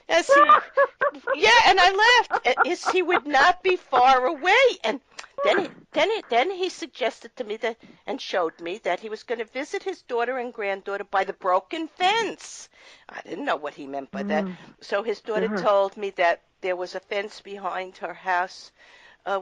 As he, yeah, and I laughed. As he would not be far away, and then he suggested to me that and showed me that he was going to visit his daughter and granddaughter by the broken fence. I didn't know what he meant by that. So his daughter Sure. told me that there was a fence behind her house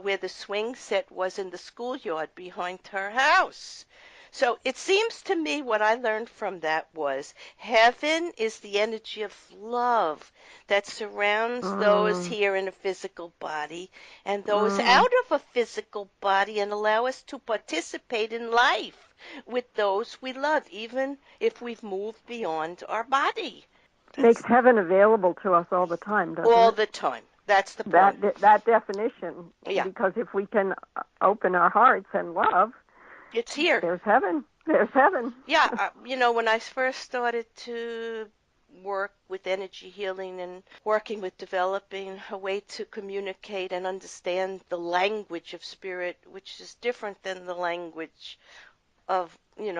where the swing set was in the schoolyard behind her house. So it seems to me what I learned from that was heaven is the energy of love that surrounds those Mm, here in a physical body and those mm. out of a physical body and allow us to participate in life with those we love, even if we've moved beyond our body. Makes That's heaven available to us all the time, doesn't all it? the time. That's the That point. that definition, Yeah, because if we can open our hearts and love, it's here. there's heaven. There's heaven. Yeah, when I first started to work with energy healing and working with developing a way to communicate and understand the language of spirit, which is different than the language of,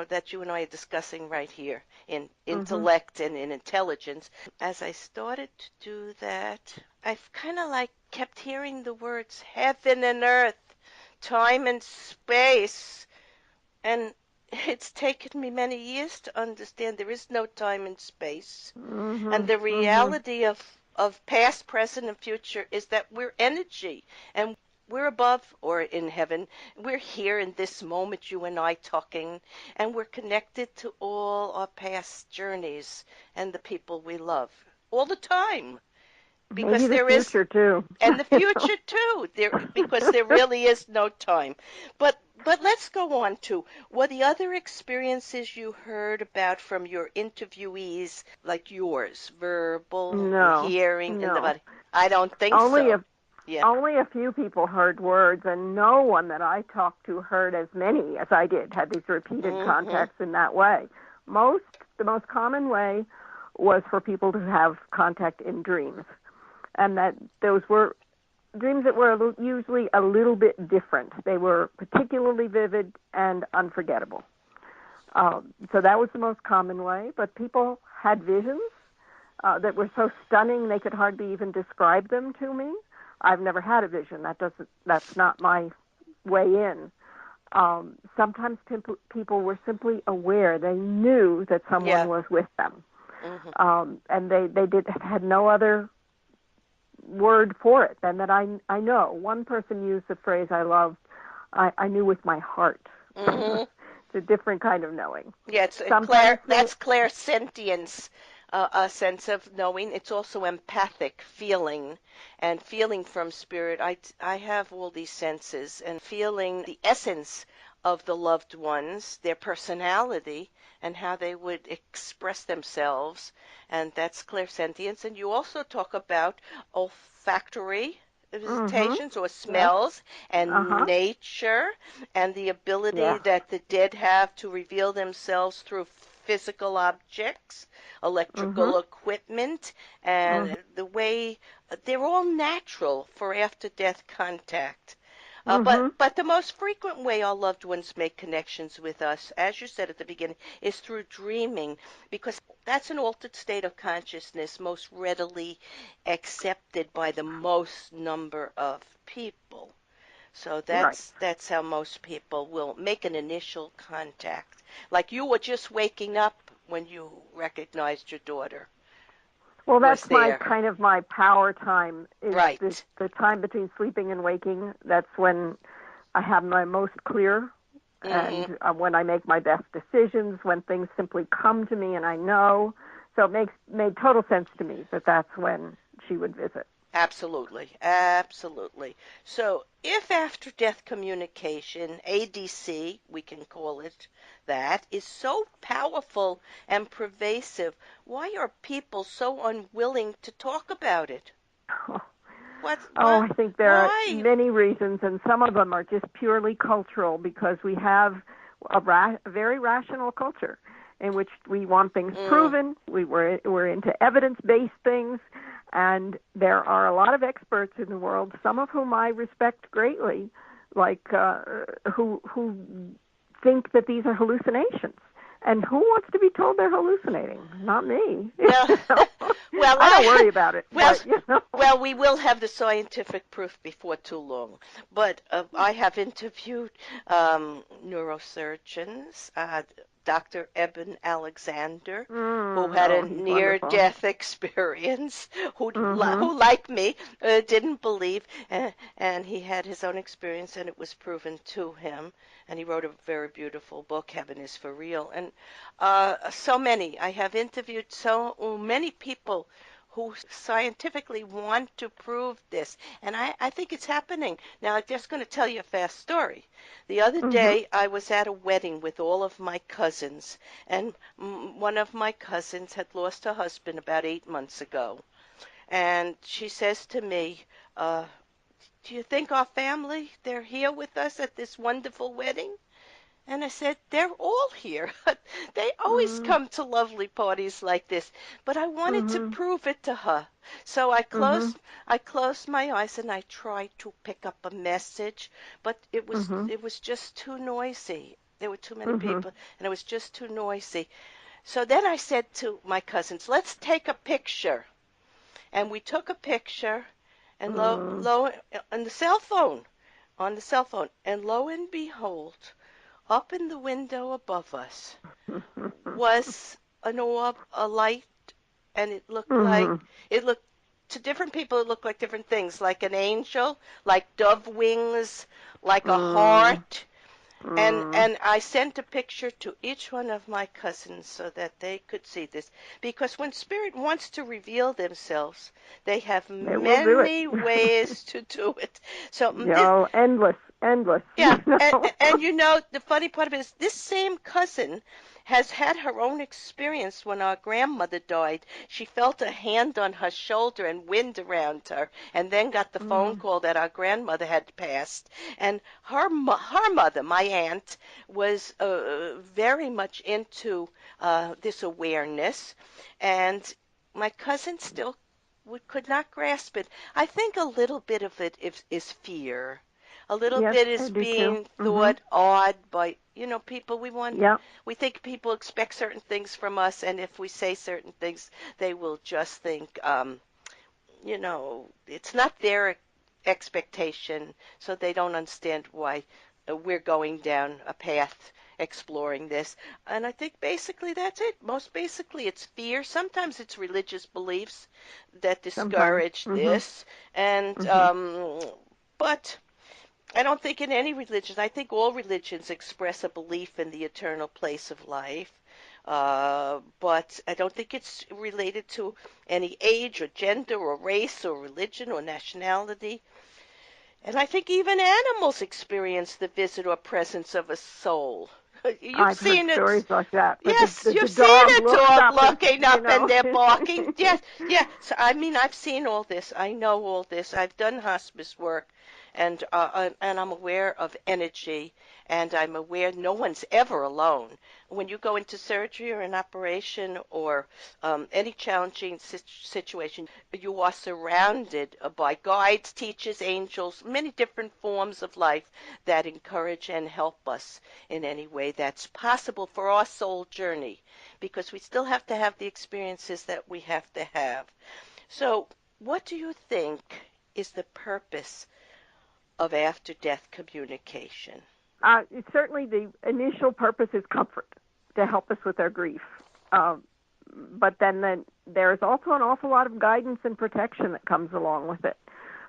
that you and I are discussing right here in Mhm. intellect and in intelligence. As I started to do that, I've kind of like kept hearing the words heaven and earth, time and space. And it's taken me many years to understand there is no time and space. And Mhm. the Mhm. reality of past, present, and future is that we're energy and we're above or in heaven. We're here in this moment, you and I talking, and we're connected to all our past journeys and the people we love all the time Maybe because the there is future too. and the You know. future too because there really is no time. But let's go on to what the other experiences you heard about from your interviewees, like yours, verbal and No. hearing in the No. body. I don't think Only so. a Yeah. only a few people heard words, and no one that I talked to heard as many as I did. Had these repeated Mhm. contacts in that way. The most common way was for people to have contact in dreams, and that those were dreams that were usually a little bit different. They were particularly vivid and unforgettable. So that was the most common way. But people had visions that were so stunning they could hardly even describe them to me. I've never had a vision. That's not my way in. Sometimes people were simply aware. They knew that someone Yeah. was with them, Mhm. and they had no other word for it than that. I know. One person used the phrase I loved. I knew with my heart. Mhm. It's a different kind of knowing. Yeah, it's Sometimes they. that's clairsentience, a sense of knowing. It's also empathic feeling and feeling from spirit. I have all these senses and feeling the essence of the loved ones, their personality, and how they would express themselves. And that's clairsentience. And you also talk about olfactory Mhm. visitations or Yes. smells Uh and huh. nature and the ability Yes. that the dead have to reveal themselves through physical objects, Mhm. electrical equipment, and Mhm. the way they're all natural for after death contact. Mhm. But the most frequent way our loved ones make connections with us, as you said at the beginning, is through dreaming, because that's an altered state of consciousness most readily accepted by the most number of people. So Right. that's how most people will make an initial contact. Like you were just waking up when you recognized your daughter Well, was that's my there. kind of my power time is Right. the time between sleeping and waking. That's when I have my most clear Mhm. and when I make my best decisions, when things simply come to me and I know. So it made total sense to me that that's when she would visit. Absolutely. Absolutely. So, if after death communication, ADC, we can call it that, is so powerful and pervasive, why are people so unwilling to talk about it? What Oh, what I think there are why? many reasons, and some of them are just purely cultural because we have a very rational culture in which we want things Mm, proven. We're into evidence-based things, and there are a lot of experts in the world, some of whom I respect greatly, like who think that these are hallucinations And who wants to be told they're hallucinating? Not me. Well, well, I don't worry about it. well, But, you know. well, we will have the scientific proof before too long. But I have interviewed neurosurgeons, Dr. Eben Alexander, who had a He's wonderful. near-death experience, Mhm. who like me, didn't believe, and he had his own experience, and it was proven to him. And he wrote a very beautiful book, Heaven is for Real. And so many, I have interviewed so many people who scientifically want to prove this. And I think it's happening. Now, I'm just going to tell you a fast story. The other Mhm. day, I was at a wedding with all of my cousins, and one of my cousins had lost her husband about 8 months ago. And she says to me, do you think our family, they're here with us at this wonderful wedding? And I said, they're all here. They always Mhm. come to lovely parties like this. But I wanted to Mhm. prove it to her. So I Mhm. closed my eyes and I tried to pick up a message, but Mhm. it was just too noisy. There were too many Mhm. people and it was just too noisy. So then I said to my cousins, let's take a picture. And we took a picture and Mm. on the cell phone, and lo and behold, up in the window above us was an orb, a light, and Mhm. it looked to different people it looked like different things, like an angel, like dove wings, like a Mm. heart. Mm. And I sent a picture to each one of my cousins so that they could see this. Because when spirit wants to reveal themselves, they have They will do it. many ways to do it. So this, Yo, endless, endless. yeah, You know. and you know the funny part of it is this same cousin has had her own experience when our grandmother died. She felt a hand on her shoulder and wind around her, and then got the phone Mhm. call that our grandmother had passed. And her mother, my aunt, was very much into this awareness, and my cousin still could not grasp it. I think a little bit of it is fear. A little Yes, bit I is do too. being Mhm. thought odd by, people Yeah. we think people expect certain things from us, and if we say certain things, they will just think, it's not their expectation, so they don't understand why we're going down a path exploring this. And I think basically that's it. Most basically, it's fear. Sometimes it's religious beliefs that Sometimes. discourage Mhm. this, and Mhm. but I don't think in any religion, I think all religions express a belief in the eternal place of life. But I don't think it's related to any age or gender or race or religion or nationality. And I think even animals experience the visit or presence of a soul. You've I've heard seen it. stories like that. But Yes, the you've seen dog a looks dog up and looking up and they're barking. you Yes, yes. So, I mean, I've seen all this. I know all this. I've done hospice work, and I'm aware of energy, and I'm aware no one's ever alone. When you go into surgery or an operation or any challenging situation, you are surrounded by guides, teachers, angels, many different forms of life that encourage and help us in any way that's possible for our soul journey, because we still have to have the experiences that we have to have. So, what do you think is the purpose of after death communication? certainly the initial purpose is comfort, to help us with our grief. Um, but then there's also an awful lot of guidance and protection that comes along with it.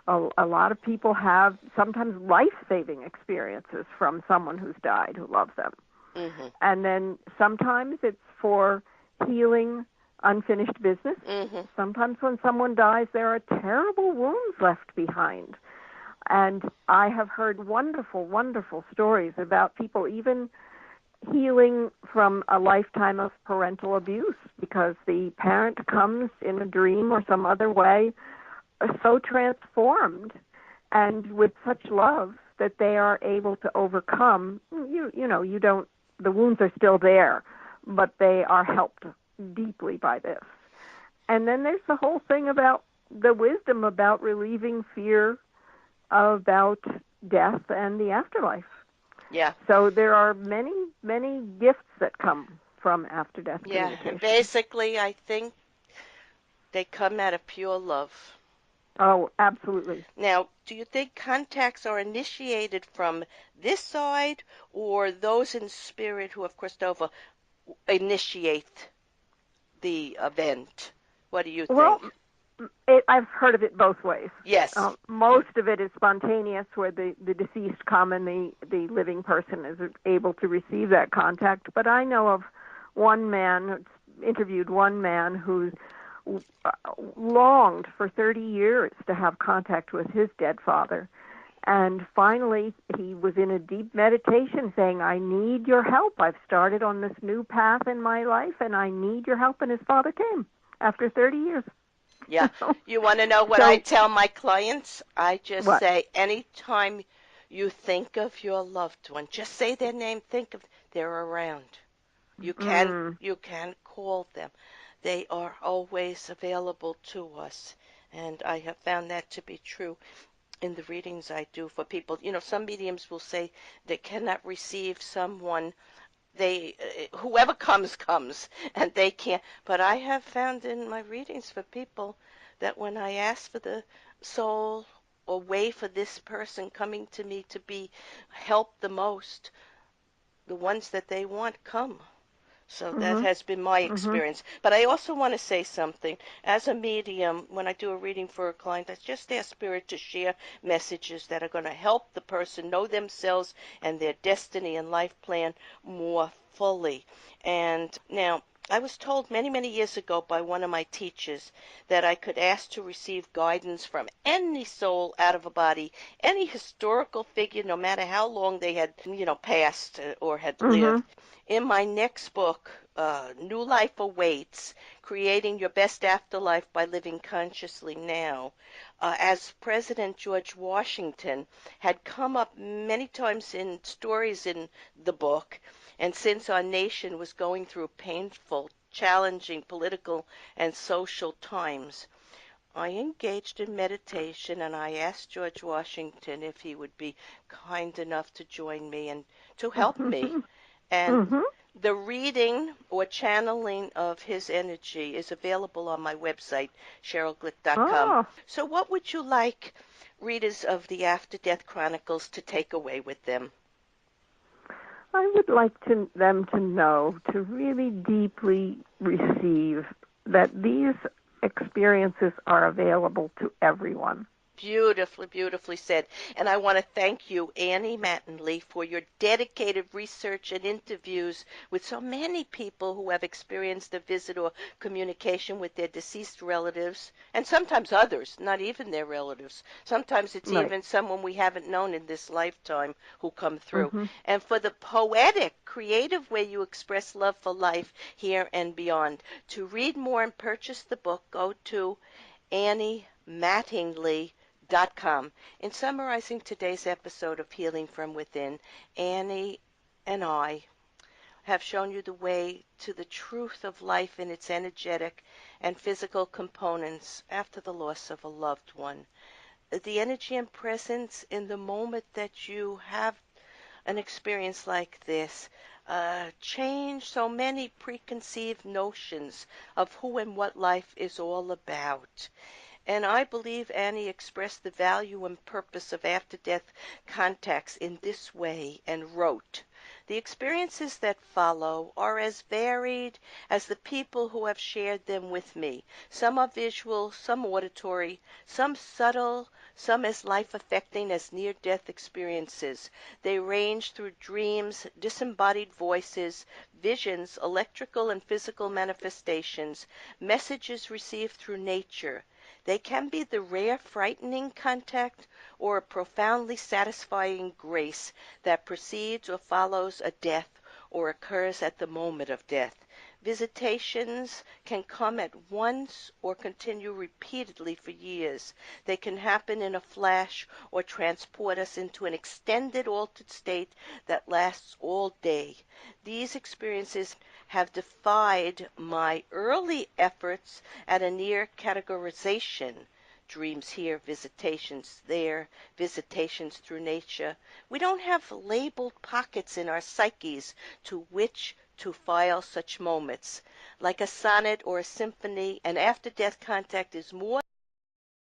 A lot of people have sometimes life-saving experiences from someone who's died who loves them. Mhm. And then sometimes it's for healing unfinished business. Mhm. Sometimes when someone dies, there are terrible wounds left behind. And I have heard wonderful, wonderful stories about people even healing from a lifetime of parental abuse, because the parent comes in a dream or some other way so transformed and with such love that they are able to overcome. You don't, the wounds are still there, but they are helped deeply by this. And then there's the whole thing about the wisdom about relieving fear about death and the afterlife. Yeah. So there are many, many gifts that come from after death Yeah, and communication. basically, I think they come out of pure love. Oh, absolutely. Now, do you think contacts are initiated from this side or those in spirit who have crossed over initiate the event? What do you Well, think? I've heard of it both ways. Yes. Most of it is spontaneous, where the deceased come and the living person is able to receive that contact. But I know of one man, interviewed one man who longed for 30 years to have contact with his dead father. And finally, he was in a deep meditation saying, I need your help. I've started on this new path in my life, and I need your help. And his father came after 30 years. Yeah. You want to know what I So, tell my clients? I just what? say, anytime you think of your loved one, just say their name, think of they're around. You can Mm, you can call them. They are always available to us. And I have found that to be true in the readings I do for people. You know, some mediums will say they cannot receive someone they whoever comes and they can't, but I have found in my readings for people that when I ask for the soul or way for this person coming to me to be helped the most, the ones that they want come. So that mhm. has been my Mhm. experience. But I also want to say something. As a medium, when I do a reading for a client, I just ask Spirit to share messages that are going to help the person know themselves and their destiny and life plan more fully. And now, I was told many, many years ago by one of my teachers that I could ask to receive guidance from any soul out of a body, any historical figure, no matter how long they had, passed or had lived. Mhm. In my next book, New Life Awaits, Creating Your Best Afterlife by Living Consciously Now, as President George Washington had come up many times in stories in the book, and since our nation was going through painful, challenging political and social times, I engaged in meditation and I asked George Washington if he would be kind enough to join me and to help me. And Mhm. the reading or channeling of his energy is available on my website, SherylGlick.com. Oh, So, what would you like readers of the After Death Chronicles to take away with them? I would like them to know, to really deeply receive that these experiences are available to everyone. Beautifully, beautifully said. And I want to thank you, Annie Mattingley, for your dedicated research and interviews with so many people who have experienced a visit or communication with their deceased relatives, and sometimes others, not even their relatives. Sometimes it's Right. even someone we haven't known in this lifetime who come through. Mhm. And for the poetic, creative way you express love for life here and beyond. To read more and purchase the book, go to AnnieMattingley.com. In summarizing today's episode of Healing from Within, Annie and I have shown you the way to the truth of life in its energetic and physical components after the loss of a loved one. The energy and presence in the moment that you have an experience like this change so many preconceived notions of who and what life is all about. And I believe Annie expressed the value and purpose of after-death contacts in this way and wrote, "The experiences that follow are as varied as the people who have shared them with me. Some are visual, some auditory, some subtle, some as life-affecting as near-death experiences. They range through dreams, disembodied voices, visions, electrical and physical manifestations, messages received through nature. They can be the rare, frightening contact or a profoundly satisfying grace that precedes or follows a death or occurs at the moment of death. Visitations can come at once or continue repeatedly for years. They can happen in a flash or transport us into an extended altered state that lasts all day. These experiences have defied my early efforts at a near categorization. Dreams here, visitations there, visitations through nature. We don't have labeled pockets in our psyches to which to file such moments. Like a sonnet or a symphony, an after-death contact is more